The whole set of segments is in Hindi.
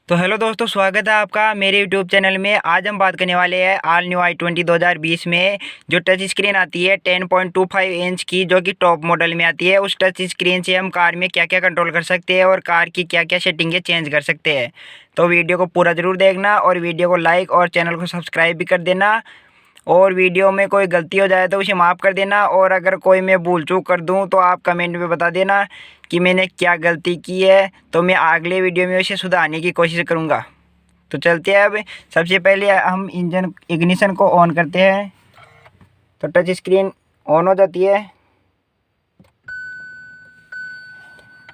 तो हेलो दोस्तों, स्वागत है आपका मेरे यूट्यूब चैनल में। आज हम बात करने वाले हैं ऑल न्यू i20 2020 में जो टच स्क्रीन आती है 10.25 इंच की, जो कि टॉप मॉडल में आती है। उस टच स्क्रीन से हम कार में क्या क्या कंट्रोल कर सकते हैं और कार की क्या क्या सेटिंगें चेंज कर सकते हैं। तो वीडियो को पूरा ज़रूर देखना और वीडियो को लाइक और चैनल को सब्सक्राइब भी कर देना। और वीडियो में कोई गलती हो जाए तो उसे माफ़ कर देना, और अगर कोई मैं भूल चूक कर दूं तो आप कमेंट में बता देना कि मैंने क्या गलती की है, तो मैं अगले वीडियो में उसे सुधारने की कोशिश करूंगा। तो चलते हैं। अब सबसे पहले हम इंजन इग्निशन को ऑन करते हैं, तो टच स्क्रीन ऑन हो जाती है।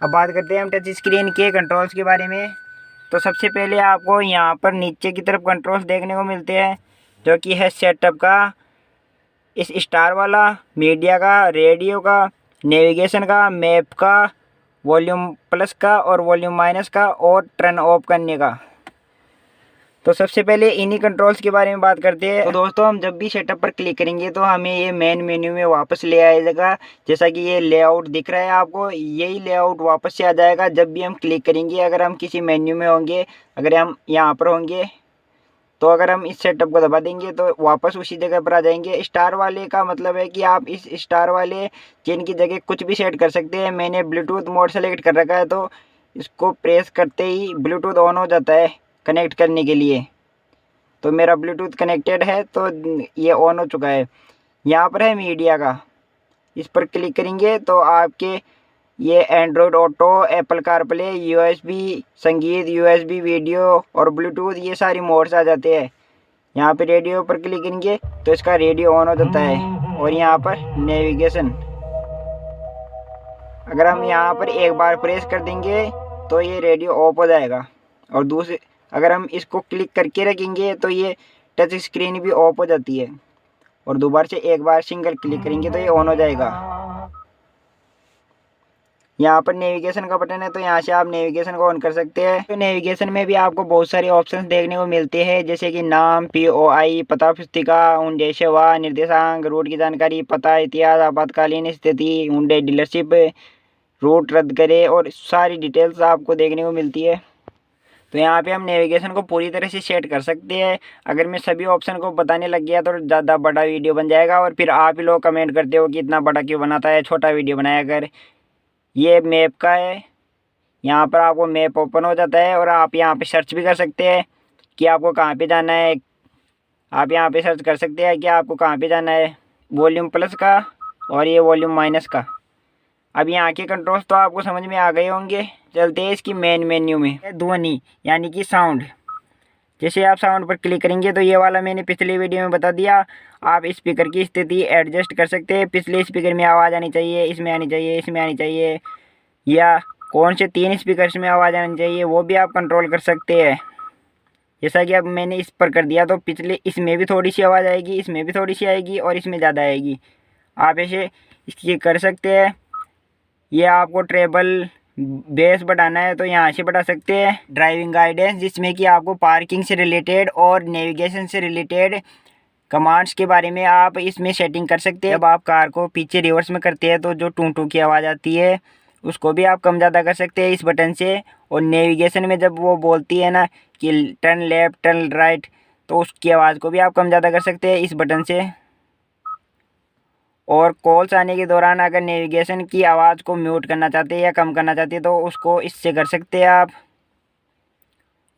अब बात करते हैं हम टच स्क्रीन के कंट्रोल्स के बारे में। तो सबसे पहले आपको यहाँ पर नीचे की तरफ कंट्रोल्स देखने को मिलते हैं, जो कि है सेटअप का, इस स्टार वाला, मीडिया का, रेडियो का, नेविगेशन का, मैप का, वॉल्यूम प्लस का और वॉल्यूम माइनस का, और टर्न ऑफ करने का। तो सबसे पहले इन्हीं कंट्रोल्स के बारे में बात करते हैं। तो दोस्तों, हम जब भी सेटअप पर क्लिक करेंगे तो हमें ये मेन मेन्यू में वापस ले आएगा। जैसा कि ये लेआउट दिख रहा है आपको, यही लेआउट वापस से आ जाएगा जब भी हम क्लिक करेंगे। अगर हम किसी मेन्यू में होंगे, अगर हम यहाँ पर होंगे, तो अगर हम इस सेटअप को दबा देंगे तो वापस उसी जगह पर आ जाएंगे। स्टार वाले का मतलब है कि आप इस स्टार वाले चिन्ह की जगह कुछ भी सेट कर सकते हैं। मैंने ब्लूटूथ मोड सेलेक्ट कर रखा है, तो इसको प्रेस करते ही ब्लूटूथ ऑन हो जाता है कनेक्ट करने के लिए। तो मेरा ब्लूटूथ कनेक्टेड है, तो ये ऑन हो चुका है। यहाँ पर है मीडिया का, इस पर क्लिक करेंगे तो आपके ये Android auto, Apple CarPlay, USB संगीत, यूएसबी वीडियो और ब्लूटूथ, ये सारी मोड्स आ जाते हैं। यहाँ पे रेडियो पर क्लिक करेंगे तो इसका रेडियो ऑन हो जाता है। और यहाँ पर नेविगेशन, अगर हम यहाँ पर एक बार प्रेस कर देंगे तो ये रेडियो ऑफ हो जाएगा। और दूसरे, अगर हम इसको क्लिक करके रखेंगे तो ये टच स्क्रीन भी ऑफ हो जाती है। और दोबारा से एक बार सिंगल क्लिक करेंगे तो ये ऑन हो जाएगा। यहाँ पर नेविगेशन का बटन है, तो यहाँ से आप नेविगेशन को ऑन कर सकते हैं। तो नेविगेशन में भी आपको बहुत सारे ऑप्शंस देखने को मिलते हैं, जैसे कि नाम, POI, पता पुस्तिका, उद्देश्य व निर्देशांक, रूट की जानकारी, पता, इतिहास, आपातकालीन स्थिति, हुंडई डीलरशिप, रूट रद्द करें, और सारी डिटेल्स आपको देखने को मिलती है। तो यहाँ पे हम नेविगेशन को पूरी तरह से सेट कर सकते हैं। अगर मैं सभी ऑप्शन को बताने लग गया तो ज़्यादा बड़ा वीडियो बन जाएगा, और फिर आप ही लोग कमेंट करते हो कि इतना बड़ा क्यों बनाता है, छोटा वीडियो बनाया कर। ये मैप का है, यहाँ पर आपको मैप ओपन हो जाता है और आप यहाँ पे सर्च भी कर सकते हैं कि आपको कहाँ पे जाना है। आप यहाँ पे सर्च कर सकते हैं कि आपको कहाँ पे जाना है, वॉल्यूम प्लस का और ये वॉल्यूम माइनस का। अब यहाँ के कंट्रोल्स तो आपको समझ में आ गए होंगे। चलते हैं इसकी मेन मेन्यू में। ध्वनि यानी कि साउंड, जैसे आप साउंड पर क्लिक करेंगे तो ये वाला मैंने पिछले वीडियो में बता दिया। आप स्पीकर की स्थिति एडजस्ट कर सकते हैं। पिछले स्पीकर में आवाज़ आनी चाहिए, इसमें आनी चाहिए, इसमें आनी चाहिए, या कौन से 3 स्पीकर्स में आवाज़ आनी चाहिए वो भी आप कंट्रोल कर सकते हैं। जैसा कि अब मैंने इस पर कर दिया तो पिछले इसमें भी थोड़ी सी आवाज़ आएगी, इसमें भी थोड़ी सी आएगी और इसमें ज़्यादा आएगी। आप ऐसे इसकी कर सकते हैं। ये आपको ट्रेबल बेस बढ़ाना है तो यहाँ से बढ़ा सकते हैं। ड्राइविंग गाइडेंस, जिसमें कि आपको पार्किंग से रिलेटेड और नेविगेशन से रिलेटेड कमांड्स के बारे में आप इसमें सेटिंग कर सकते हैं। जब आप कार को पीछे रिवर्स में करते हैं तो जो टू टू की आवाज़ आती है उसको भी आप कम ज़्यादा कर सकते हैं इस बटन से। और नेविगेशन में जब वो बोलती है ना कि टर्न लेफ्ट, टर्न राइट, तो उसकी आवाज़ को भी आप कम ज़्यादा कर सकते हैं इस बटन से। और कॉल्स आने के दौरान अगर नेविगेशन की आवाज़ को म्यूट करना चाहते हैं या कम करना चाहते हैं तो उसको इससे कर सकते हैं आप।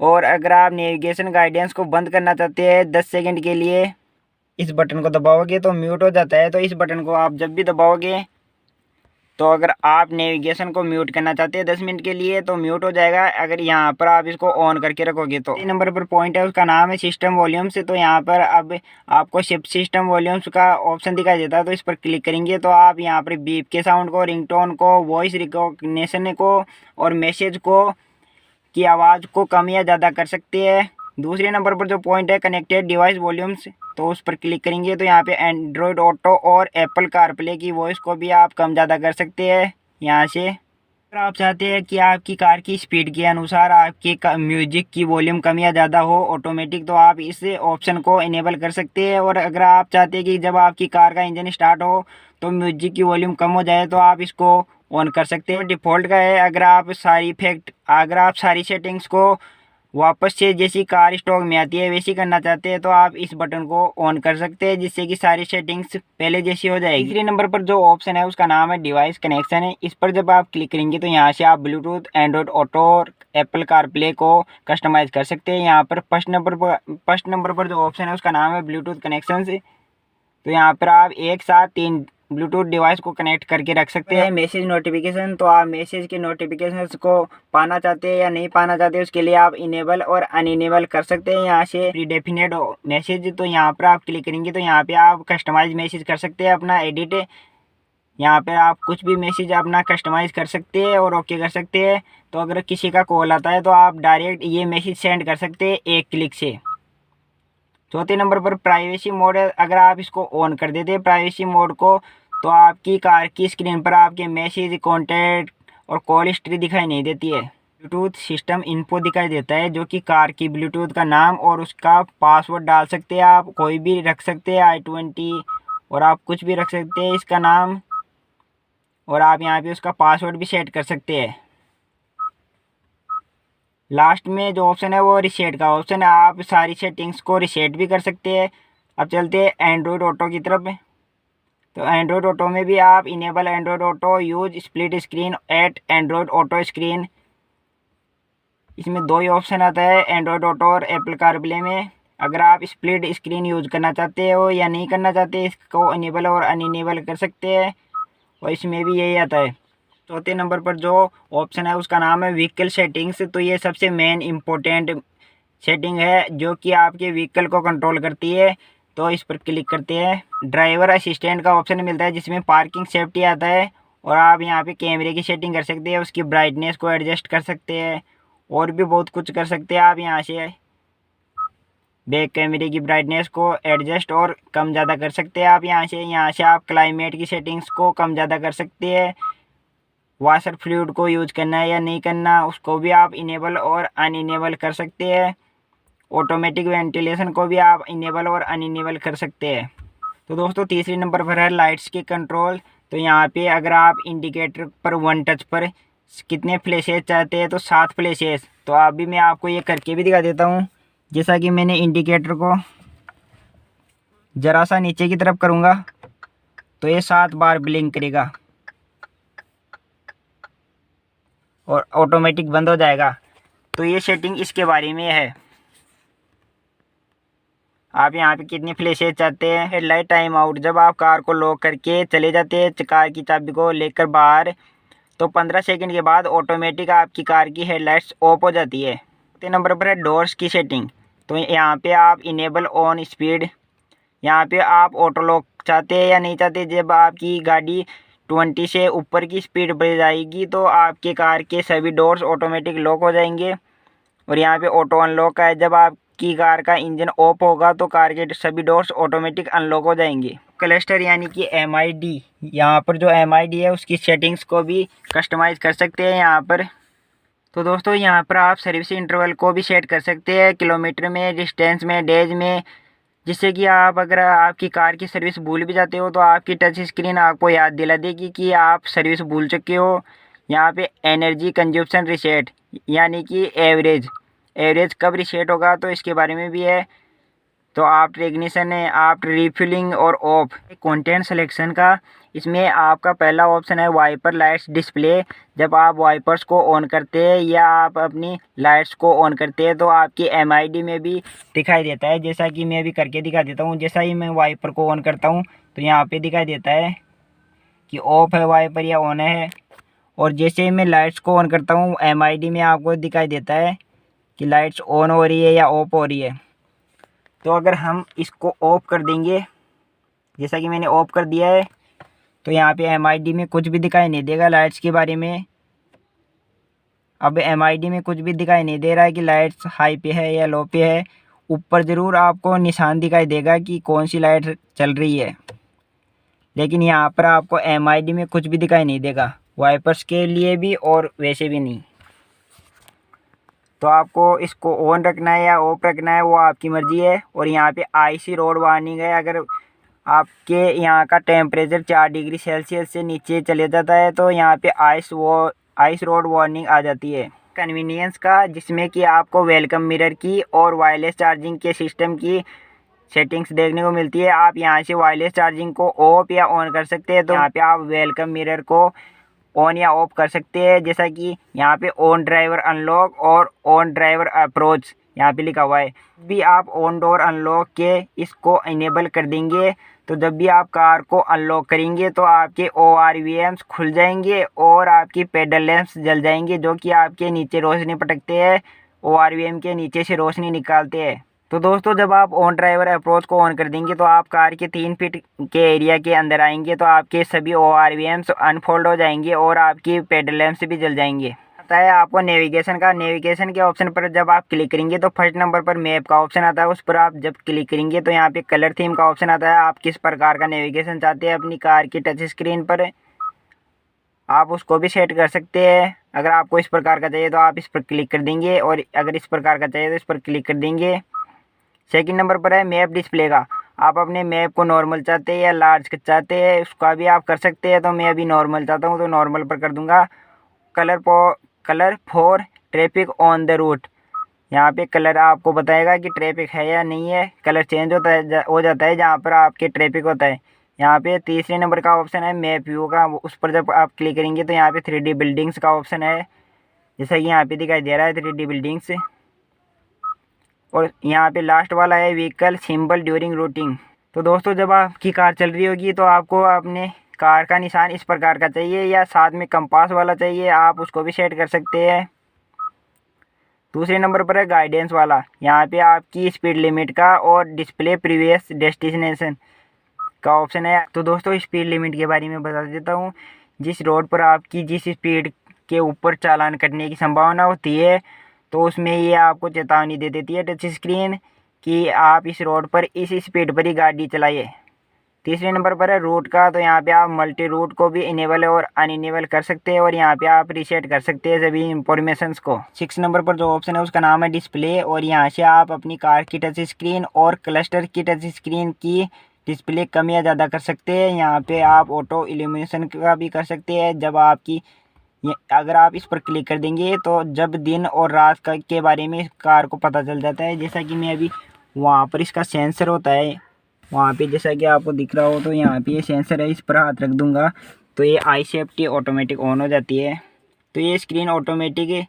और अगर आप नेविगेशन गाइडेंस को बंद करना चाहते हैं 10 सेकंड के लिए, इस बटन को दबाओगे तो म्यूट हो जाता है। तो इस बटन को आप जब भी दबाओगे, तो अगर आप नेविगेशन को म्यूट करना चाहते हैं 10 मिनट के लिए तो म्यूट हो जाएगा। अगर यहाँ पर आप इसको ऑन करके रखोगे तो 3 नंबर पर पॉइंट है, उसका नाम है सिस्टम वॉल्यूम्स। तो यहाँ पर अब आपको शिफ्ट सिस्टम वॉल्यूम्स का ऑप्शन दिखाई देता है, तो इस पर क्लिक करेंगे तो आप यहाँ पर बीप के साउंड को, रिंगटोन को, वॉइस रिकॉग्निशन को और मैसेज को की आवाज़ को कम या ज़्यादा कर सकते हैं। दूसरे नंबर पर जो पॉइंट है कनेक्टेड डिवाइस वॉल्यूम्स, तो उस पर क्लिक करेंगे तो यहाँ पे एंड्रॉयड ऑटो और एप्पल कारप्ले की वॉइस को भी आप कम ज़्यादा कर सकते हैं यहाँ से। अगर आप चाहते हैं कि आपकी कार की स्पीड के अनुसार आपकी म्यूजिक की वॉल्यूम कम या ज़्यादा हो ऑटोमेटिक, तो आप इस ऑप्शन को इनेबल कर सकते हैं। और अगर आप चाहते हैं कि जब आपकी कार का इंजन स्टार्ट हो तो म्यूजिक की वॉल्यूम कम हो जाए तो आप इसको ऑन कर सकते हैं। डिफ़ॉल्ट का है। अगर आप सारी सेटिंग्स को वापस से जैसी कार स्टॉक में आती है वैसी करना चाहते हैं तो आप इस बटन को ऑन कर सकते हैं, जिससे कि सारी सेटिंग्स पहले जैसी हो जाएगी। तीसरे नंबर पर जो ऑप्शन है उसका नाम है डिवाइस कनेक्शन है। इस पर जब आप क्लिक करेंगे तो यहाँ से आप ब्लूटूथ, एंड्रॉयड ऑटो और एप्पल कारप्ले को कस्टमाइज कर सकते हैं। यहाँ पर फर्स्ट नंबर पर जो ऑप्शन है उसका नाम है ब्लूटूथ कनेक्शन। तो यहाँ पर आप एक साथ 3 ब्लूटूथ डिवाइस को कनेक्ट करके रख सकते हैं। मैसेज नोटिफिकेशन, तो आप मैसेज के नोटिफिकेशंस को पाना चाहते हैं या नहीं पाना चाहते, उसके लिए आप इनेबल और अनइनेबल कर सकते हैं यहाँ से। प्री डेफिनेट मैसेज, तो यहाँ पर आप क्लिक करेंगे तो यहाँ पे आप कस्टमाइज मैसेज कर सकते हैं अपना एडिट। यहाँ पर आप कुछ भी मैसेज अपना कस्टमाइज कर सकते हैं और ओके कर सकते हैं। तो अगर किसी का कॉल आता है तो आप डायरेक्ट ये मैसेज सेंड कर सकते हैं एक क्लिक से। चौथे नंबर पर प्राइवेसी मोड है। अगर आप इसको ऑन कर देते हैं प्राइवेसी मोड को, तो आपकी कार की स्क्रीन पर आपके मैसेज, कॉन्टैक्ट और कॉल हिस्ट्री दिखाई नहीं देती है। ब्लूटूथ सिस्टम इन्फो दिखाई देता है, जो कि कार की ब्लूटूथ का नाम और उसका पासवर्ड डाल सकते हैं। आप कोई भी रख सकते हैं, i20 और आप कुछ भी रख सकते हैं इसका नाम, और आप यहाँ पे उसका पासवर्ड भी सेट कर सकते हैं। लास्ट में जो ऑप्शन है वो रिसेट का ऑप्शन है, आप सारी सेटिंग्स को रिसेट भी कर सकते हैं। अब चलते हैं एंड्रॉयड ऑटो की तरफ। तो एंड्रॉयड ऑटो में भी आप enable Android auto use split screen eight Android auto screen, इसमें 2 ही ऑप्शन आता है एंड्रॉयड ऑटो और एप्पल कारप्ले में। अगर आप स्प्लिट स्क्रीन यूज करना चाहते हो या नहीं करना चाहते, इसको इनेबल और अनइनेबल कर सकते हैं, और इसमें भी यही आता है। चौथे नंबर पर जो ऑप्शन है उसका नाम है व्हीकल सेटिंग्स। तो ये सबसे मेन इम्पोर्टेंट सेटिंग है जो कि आपके व्हीकल को कंट्रोल करती है। तो इस पर क्लिक करते हैं। ड्राइवर असिस्टेंट का ऑप्शन मिलता है जिसमें पार्किंग सेफ्टी आता है, और आप यहाँ पे कैमरे की सेटिंग कर सकते हैं, उसकी ब्राइटनेस को एडजस्ट कर सकते हैं, और भी बहुत कुछ कर सकते हैं आप यहाँ से। बैक कैमरे की ब्राइटनेस को एडजस्ट और कम ज़्यादा कर सकते हैं आप यहाँ से आप क्लाइमेट की सेटिंग्स को कम ज़्यादा कर सकते हैं। वाशर फ्लूइड को यूज करना है या नहीं करना, उसको भी आप इनेबल और अनइनेबल कर सकते हैं। ऑटोमेटिक वेंटिलेशन को भी आप इनेबल और अनइनेबल कर सकते हैं। तो दोस्तों तीसरे नंबर पर है लाइट्स की कंट्रोल। तो यहाँ पे अगर आप इंडिकेटर पर 1 टच पर कितने फ्लैशेस चाहते हैं तो 7 फ्लैशेस। तो अभी मैं आपको ये करके भी दिखा देता हूँ। जैसा कि मैंने इंडिकेटर को ज़रा सा नीचे की तरफ करूँगा तो ये 7 बार ब्लिंक करेगा और ऑटोमेटिक बंद हो जाएगा। तो ये सेटिंग इसके बारे में है। आप यहाँ पे कितनी फ्लैशेस चाहते हैं। हेडलाइट टाइम आउट, जब आप कार को लॉक करके चले जाते हैं कार की चाबी को लेकर बाहर, तो 15 सेकंड के बाद ऑटोमेटिक आपकी कार की हेडलाइट्स ऑफ हो जाती है। 3 नंबर पर है डोर्स की सेटिंग। तो यहाँ पे आप इनेबल ऑन स्पीड, यहाँ पे आप ऑटो लॉक चाहते हैं या नहीं चाहते। जब आपकी गाड़ी 20 से ऊपर की स्पीड बढ़ जाएगी तो आपके कार के सभी डोर्स ऑटोमेटिक लॉक हो जाएंगे। और यहाँ पे ऑटो अनलॉक का है, जब आपकी कार का इंजन ऑफ होगा तो कार के सभी डोर्स ऑटोमेटिक अनलॉक हो जाएंगे। क्लस्टर यानी कि MID, यहाँ पर जो MID है उसकी सेटिंग्स को भी कस्टमाइज़ कर सकते हैं यहाँ पर। तो दोस्तों यहाँ पर आप सर्विस इंटरवल को भी सेट कर सकते हैं, किलोमीटर में, डिस्टेंस में, डेज में, जिससे कि आप अगर आपकी कार की सर्विस भूल भी जाते हो तो आपकी टच स्क्रीन आपको याद दिला देगी कि आप सर्विस भूल चुके हो। यहाँ पे एनर्जी कंजप्शन रिसेट यानी कि एवरेज कब रिसेट होगा तो इसके बारे में भी है। तो आफ्टर इग्निशन है, आफ्टर रिफिलिंग और ऑफ। कंटेंट सिलेक्शन का इसमें आपका पहला ऑप्शन है वाइपर लाइट्स डिस्प्ले। जब आप वाइपर्स को ऑन करते हैं या आप अपनी लाइट्स को ऑन करते हैं तो आपकी MID में भी दिखाई देता है। जैसा कि मैं भी करके दिखा देता हूँ। जैसा ही मैं वाइपर को ऑन करता हूँ तो यहाँ पे दिखाई देता है कि ऑफ है वाइपर या ऑन है, और जैसे ही मैं लाइट्स को ऑन करता हूँ MID में आपको दिखाई देता है कि लाइट्स ऑन हो रही है या ऑफ हो रही है। तो अगर हम इसको ऑफ कर देंगे, जैसा कि मैंने ऑफ कर दिया है, तो यहाँ पे MID में कुछ भी दिखाई नहीं देगा लाइट्स के बारे में। अब MID में कुछ भी दिखाई नहीं दे रहा है कि लाइट्स हाई पे है या लो पे है। ऊपर ज़रूर आपको निशान दिखाई देगा कि कौन सी लाइट चल रही है, लेकिन यहाँ पर आपको MID में कुछ भी दिखाई नहीं देगा, वाइपर्स के लिए भी और वैसे भी नहीं। तो आपको इसको ऑन रखना है या ऑफ रखना है वो आपकी मर्ज़ी है। और यहाँ पे आईसी रोड वार्निंग है, अगर आपके यहाँ का टेम्परेचर 4 डिग्री सेल्सियस से नीचे चले जाता है तो यहाँ पे आइस रोड वार्निंग आ जाती है। कन्वीनियंस का, जिसमें कि आपको वेलकम मिरर की और वायरलेस चार्जिंग के सिस्टम की सेटिंग्स देखने को मिलती है। आप यहाँ से वायरलेस चार्जिंग को ऑफ या ऑन कर सकते हैं। तो यहाँ पे आप वेलकम मिरर को ऑन या ऑफ कर सकते हैं, जैसा कि यहाँ पे ऑन ड्राइवर अनलॉक और ऑन ड्राइवर अप्रोच यहाँ पे लिखा हुआ है। भी आप ऑन डोर अनलॉक के इसको इनेबल कर देंगे तो जब भी आप कार को अनलॉक करेंगे तो आपके ORVMs खुल जाएंगे और आपकी पेडल लैंप्स जल जाएंगे, जो कि आपके नीचे रोशनी पटकते हैं, ORVM के नीचे से रोशनी निकालते हैं। तो दोस्तों, जब आप ऑन ड्राइवर अप्रोच को ऑन कर देंगे तो आप कार के 3 फीट के एरिया के अंदर आएंगे तो आपके सभी ORVMs अनफोल्ड हो जाएंगे और आपकी पेडल लैंप्स भी जल जाएंगे। आता है आपको नेविगेशन का। नेविगेशन के ऑप्शन पर जब आप क्लिक करेंगे तो फर्स्ट नंबर पर मैप का ऑप्शन आता है। उस पर आप जब क्लिक करेंगे तो यहाँ पे कलर थीम का ऑप्शन आता है। आप किस प्रकार का नेविगेशन चाहते हैं अपनी कार की टच स्क्रीन पर, आप उसको भी सेट कर सकते हैं। अगर आपको इस प्रकार का चाहिए तो आप इस पर क्लिक कर देंगे और अगर इस प्रकार का चाहिए तो इस पर क्लिक कर देंगे। सेकंड नंबर पर है मैप डिस्प्ले का। आप अपने मैप को नॉर्मल चाहते हैं या लार्ज चाहते हैं, उसका भी आप कर सकते हैं। तो मैं अभी नॉर्मल चाहता हूँ तो नॉर्मल पर कर दूंगा। Colour for traffic on the route, यहाँ पे कलर आपको बताएगा कि ट्रैफिक है या नहीं है। कलर चेंज हो जाता है जहाँ पर आपके ट्रैफिक होता है। यहाँ पे तीसरे नंबर का ऑप्शन है मैप व्यू का। उस पर जब आप क्लिक करेंगे तो यहाँ पे 3D बिल्डिंग्स का ऑप्शन है, जैसा कि यहाँ पे दिखाई दे रहा है 3D बिल्डिंग्स। और यहाँ पे लास्ट वाला है व्हीकल सिंबल ड्यूरिंग रूटिंग। तो दोस्तों, जब आपकी कार चल रही होगी तो आपको अपने कार का निशान इस प्रकार का चाहिए या साथ में कंपास वाला चाहिए, आप उसको भी सेट कर सकते हैं। दूसरे नंबर पर है गाइडेंस वाला। यहाँ पे आपकी स्पीड लिमिट का और डिस्प्ले प्रीवियस डेस्टिनेशन का ऑप्शन है। तो दोस्तों, स्पीड लिमिट के बारे में बता देता हूँ। जिस रोड पर आपकी जिस स्पीड के ऊपर चालान कटने की संभावना होती है तो उसमें ये आपको चेतावनी दे देती है टच स्क्रीन कि आप इस रोड पर इस स्पीड पर ही गाड़ी चलाइए। तीसरे नंबर पर है रूट का। तो यहाँ पे आप मल्टी रूट को भी इनेबल और अनइनेबल कर सकते हैं और यहाँ पे आप रीसेट कर सकते हैं सभी इंफॉर्मेशंस को। 6 नंबर पर जो ऑप्शन है उसका नाम है डिस्प्ले, और यहाँ से आप अपनी कार की टच स्क्रीन और क्लस्टर की टच स्क्रीन की डिस्प्ले कम या ज़्यादा कर सकते हैं। यहाँ पे आप ऑटो इल्यूमिनेशन का भी कर सकते हैं। जब आपकी अगर आप इस पर क्लिक कर देंगे तो जब दिन और रात का के बारे में कार को पता चल जाता है। जैसा कि मैं अभी वहाँ पर इसका सेंसर होता है, वहाँ पे जैसा कि आपको दिख रहा हो, तो यहाँ पे ये सेंसर है, इस पर हाथ रख दूंगा तो ये आई सेफ्टी ऑटोमेटिक ऑन हो जाती है। तो ये स्क्रीन ऑटोमेटिक,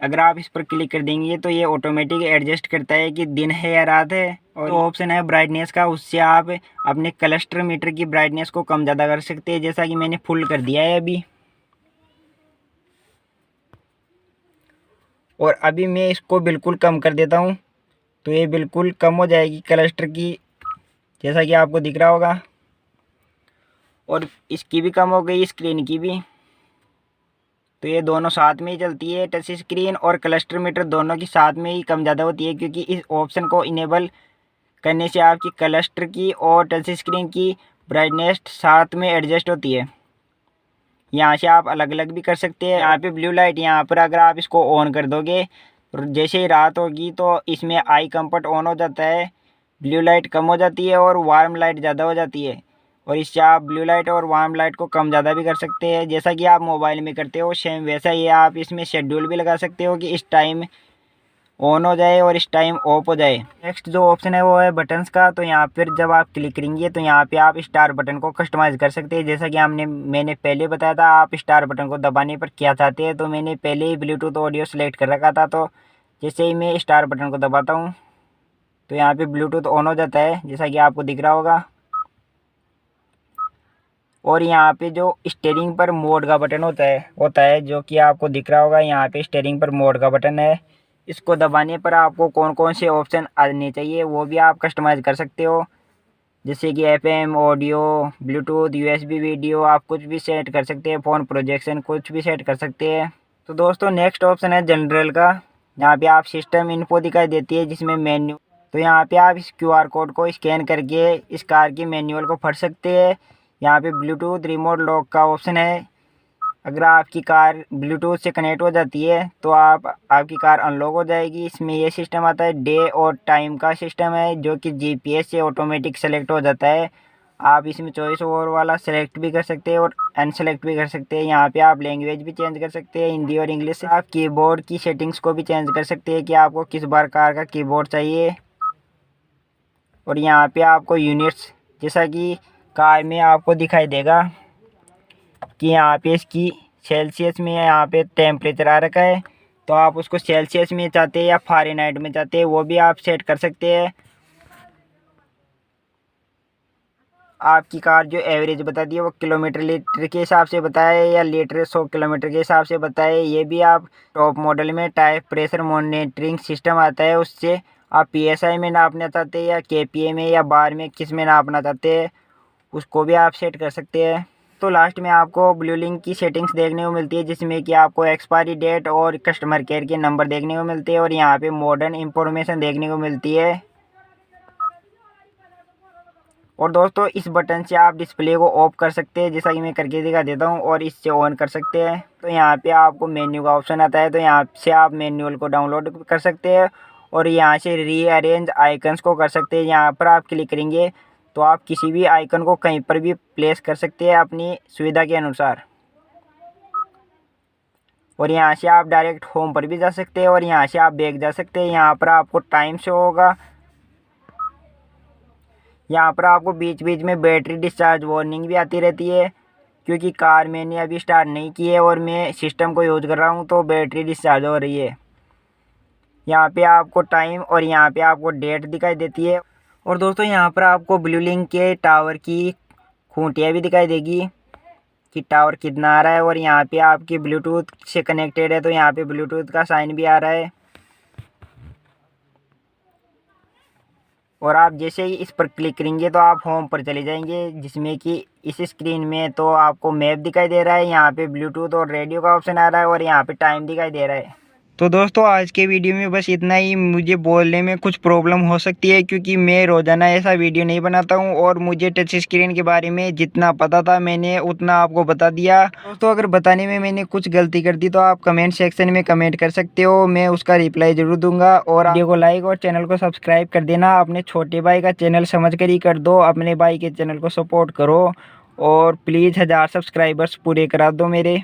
अगर आप इस पर क्लिक कर देंगे तो ये ऑटोमेटिक एडजस्ट करता है कि दिन है या रात है। और ऑप्शन है ब्राइटनेस का, उससे आप अपने क्लस्टर मीटर की ब्राइटनेस को कम ज़्यादा कर सकते हैं, जैसा कि मैंने फुल कर दिया है अभी। और अभी मैं इसको बिल्कुल कम कर देता हूँ तो ये बिल्कुल कम हो जाएगी क्लस्टर की, जैसा कि आपको दिख रहा होगा। और इसकी भी कम हो गई, स्क्रीन की भी। तो ये दोनों साथ में ही चलती है, टच स्क्रीन और क्लस्टर मीटर दोनों की साथ में ही कम ज़्यादा होती है, क्योंकि इस ऑप्शन को इनेबल करने से आपकी क्लस्टर की और टच स्क्रीन की ब्राइटनेस साथ में एडजस्ट होती है। यहाँ से आप अलग अलग भी कर सकते हैं। यहाँ पे ब्लू लाइट, यहाँ पर अगर आप इसको ऑन कर दोगे जैसे ही रात होगी तो इसमें आई कंफर्ट ऑन हो जाता है, ब्लू लाइट कम हो जाती है और वार्म लाइट ज़्यादा हो जाती है। और इससे आप ब्लू लाइट और वार्म लाइट को कम ज़्यादा भी कर सकते हैं, जैसा कि आप मोबाइल में करते हो सेम वैसा ही आप इसमें शेड्यूल भी लगा सकते हो कि इस टाइम ऑन हो जाए और इस टाइम ऑफ हो जाए। नेक्स्ट जो ऑप्शन है वो है बटन्स का। तो यहाँ पर जब आप क्लिक करेंगे तो यहाँ पे आप स्टार बटन को कस्टमाइज़ कर सकते हैं, जैसा कि मैंने पहले बताया था। आप स्टार बटन को दबाने पर क्या चाहते हैं, तो मैंने पहले ही ब्लूटूथ ऑडियो सेलेक्ट कर रखा था। तो जैसे ही मैं स्टार बटन को दबाता हूँ तो यहाँ पे ब्लूटूथ ऑन हो जाता है, जैसा कि आपको दिख रहा होगा। और यहाँ पे जो स्टीयरिंग पर मोड का बटन होता है जो कि आपको दिख रहा होगा। यहाँ पे स्टीयरिंग पर मोड का बटन है, इसको दबाने पर आपको कौन कौन से ऑप्शन आने चाहिए वो भी आप कस्टमाइज़ कर सकते हो, जैसे कि FM audio, Bluetooth, USB video, आप कुछ भी सेट कर सकते हैं, फ़ोन प्रोजेक्शन कुछ भी सेट कर सकते हैं। तो दोस्तों, नेक्स्ट ऑप्शन है जनरल का। यहाँ पे आप सिस्टम इन्फो दिखाई देती है जिसमें मेन्यू। तो यहाँ पे आप इस QR कोड को स्कैन करके इस कार की मैनुअल को पढ़ सकते हैं। यहाँ पे ब्लूटूथ रिमोट लॉक का ऑप्शन है। अगर आपकी कार ब्लूटूथ से कनेक्ट हो जाती है तो आपकी कार अनलॉक हो जाएगी। इसमें ये सिस्टम आता है, डे और टाइम का सिस्टम है, जो कि GPS से ऑटोमेटिक सेलेक्ट हो जाता है। आप इसमें चॉइस और वाला सेलेक्ट भी कर सकते हैं और अनसेलेक्ट भी कर सकते हैं। यहाँ पे आप लैंग्वेज भी चेंज कर सकते हैं, हिंदी और इंग्लिश से। आप कीबोर्ड की सेटिंग्स को भी चेंज कर सकते हैं कि आपको किस प्रकार का कीबोर्ड चाहिए। और यहाँ पे आपको यूनिट्स, जैसा कि कार में आपको दिखाई देगा कि यहाँ पे इसकी सेल्सियस में यहाँ पे टेम्परेचर आ रखा है, तो आप उसको सेल्सियस में चाहते हैं या फ़ारेनहाइट में चाहते हैं वो भी आप सेट कर सकते हैं। आपकी कार जो एवरेज बताती है वो किलोमीटर लीटर के हिसाब से बताए या लीटर 100 किलोमीटर के हिसाब से बताए। ये भी आप टॉप मॉडल में टायर प्रेशर मॉनिटरिंग सिस्टम आता है, उससे आप PSI में नापना चाहते हैं या KPA में या बार में किस में नापना चाहते हैं उसको भी आप सेट कर सकते हैं। तो लास्ट में आपको ब्लू लिंक की सेटिंग्स देखने को मिलती है, जिसमें कि आपको एक्सपायरी डेट और कस्टमर केयर के नंबर देखने को मिलते हैं और यहाँ पे मॉडर्न इंफॉर्मेशन देखने को मिलती है। और दोस्तों इस बटन से आप डिस्प्ले को ऑफ कर सकते हैं, जैसा कि मैं करके दिखा देता हूँ, और इससे ऑन कर सकते हैं। तो यहाँ पे आपको मेन्यू का ऑप्शन आता है, तो यहाँ से आप मैनुअल को डाउनलोड कर सकते हैं और यहाँ से रीअरेंज आइकन्स को कर सकते हैं। यहाँ पर आप क्लिक करेंगे तो आप किसी भी आइकन को कहीं पर भी प्लेस कर सकते हैं अपनी सुविधा के अनुसार। और यहाँ से आप डायरेक्ट होम पर भी जा सकते हैं और यहाँ से आप बैक जा सकते हैं। यहाँ पर आपको टाइम शो होगा। यहाँ पर आपको बीच बीच में बैटरी डिस्चार्ज वार्निंग भी आती रहती है, क्योंकि कार मैंने अभी स्टार्ट नहीं की है और मैं सिस्टम को यूज़ कर रहा हूँ तो बैटरी डिस्चार्ज हो रही है। यहाँ पे आपको टाइम और यहाँ पे आपको डेट दिखाई देती है। और दोस्तों यहाँ पर आपको ब्लू लिंक के टावर की खूंटियाँ भी दिखाई देगी कि टावर कितना आ रहा है। और यहाँ पे आपकी ब्लूटूथ से कनेक्टेड है, तो यहाँ पे ब्लूटूथ का साइन भी आ रहा है। और आप जैसे ही इस पर क्लिक करेंगे तो आप होम पर चले जाएंगे, जिसमें कि इस स्क्रीन में तो आपको मैप दिखाई दे रहा है, यहाँ पे ब्लूटूथ और रेडियो का ऑप्शन आ रहा है और यहाँ पे टाइम दिखाई दे रहा है। तो दोस्तों आज के वीडियो में बस इतना ही। मुझे बोलने में कुछ प्रॉब्लम हो सकती है, क्योंकि मैं रोज़ाना ऐसा वीडियो नहीं बनाता हूं और मुझे टच स्क्रीन के बारे में जितना पता था मैंने उतना आपको बता दिया। दोस्तों अगर बताने में मैंने कुछ गलती कर दी तो आप कमेंट सेक्शन में कमेंट कर सकते हो, मैं उसका रिप्लाई ज़रूर दूंगा। और वीडियो को लाइक और चैनल को सब्सक्राइब कर देना। अपने छोटे भाई का चैनल समझ कर ही कर दो, अपने भाई के चैनल को सपोर्ट करो और प्लीज़ 1000 सब्सक्राइबर्स पूरे करा दो मेरे।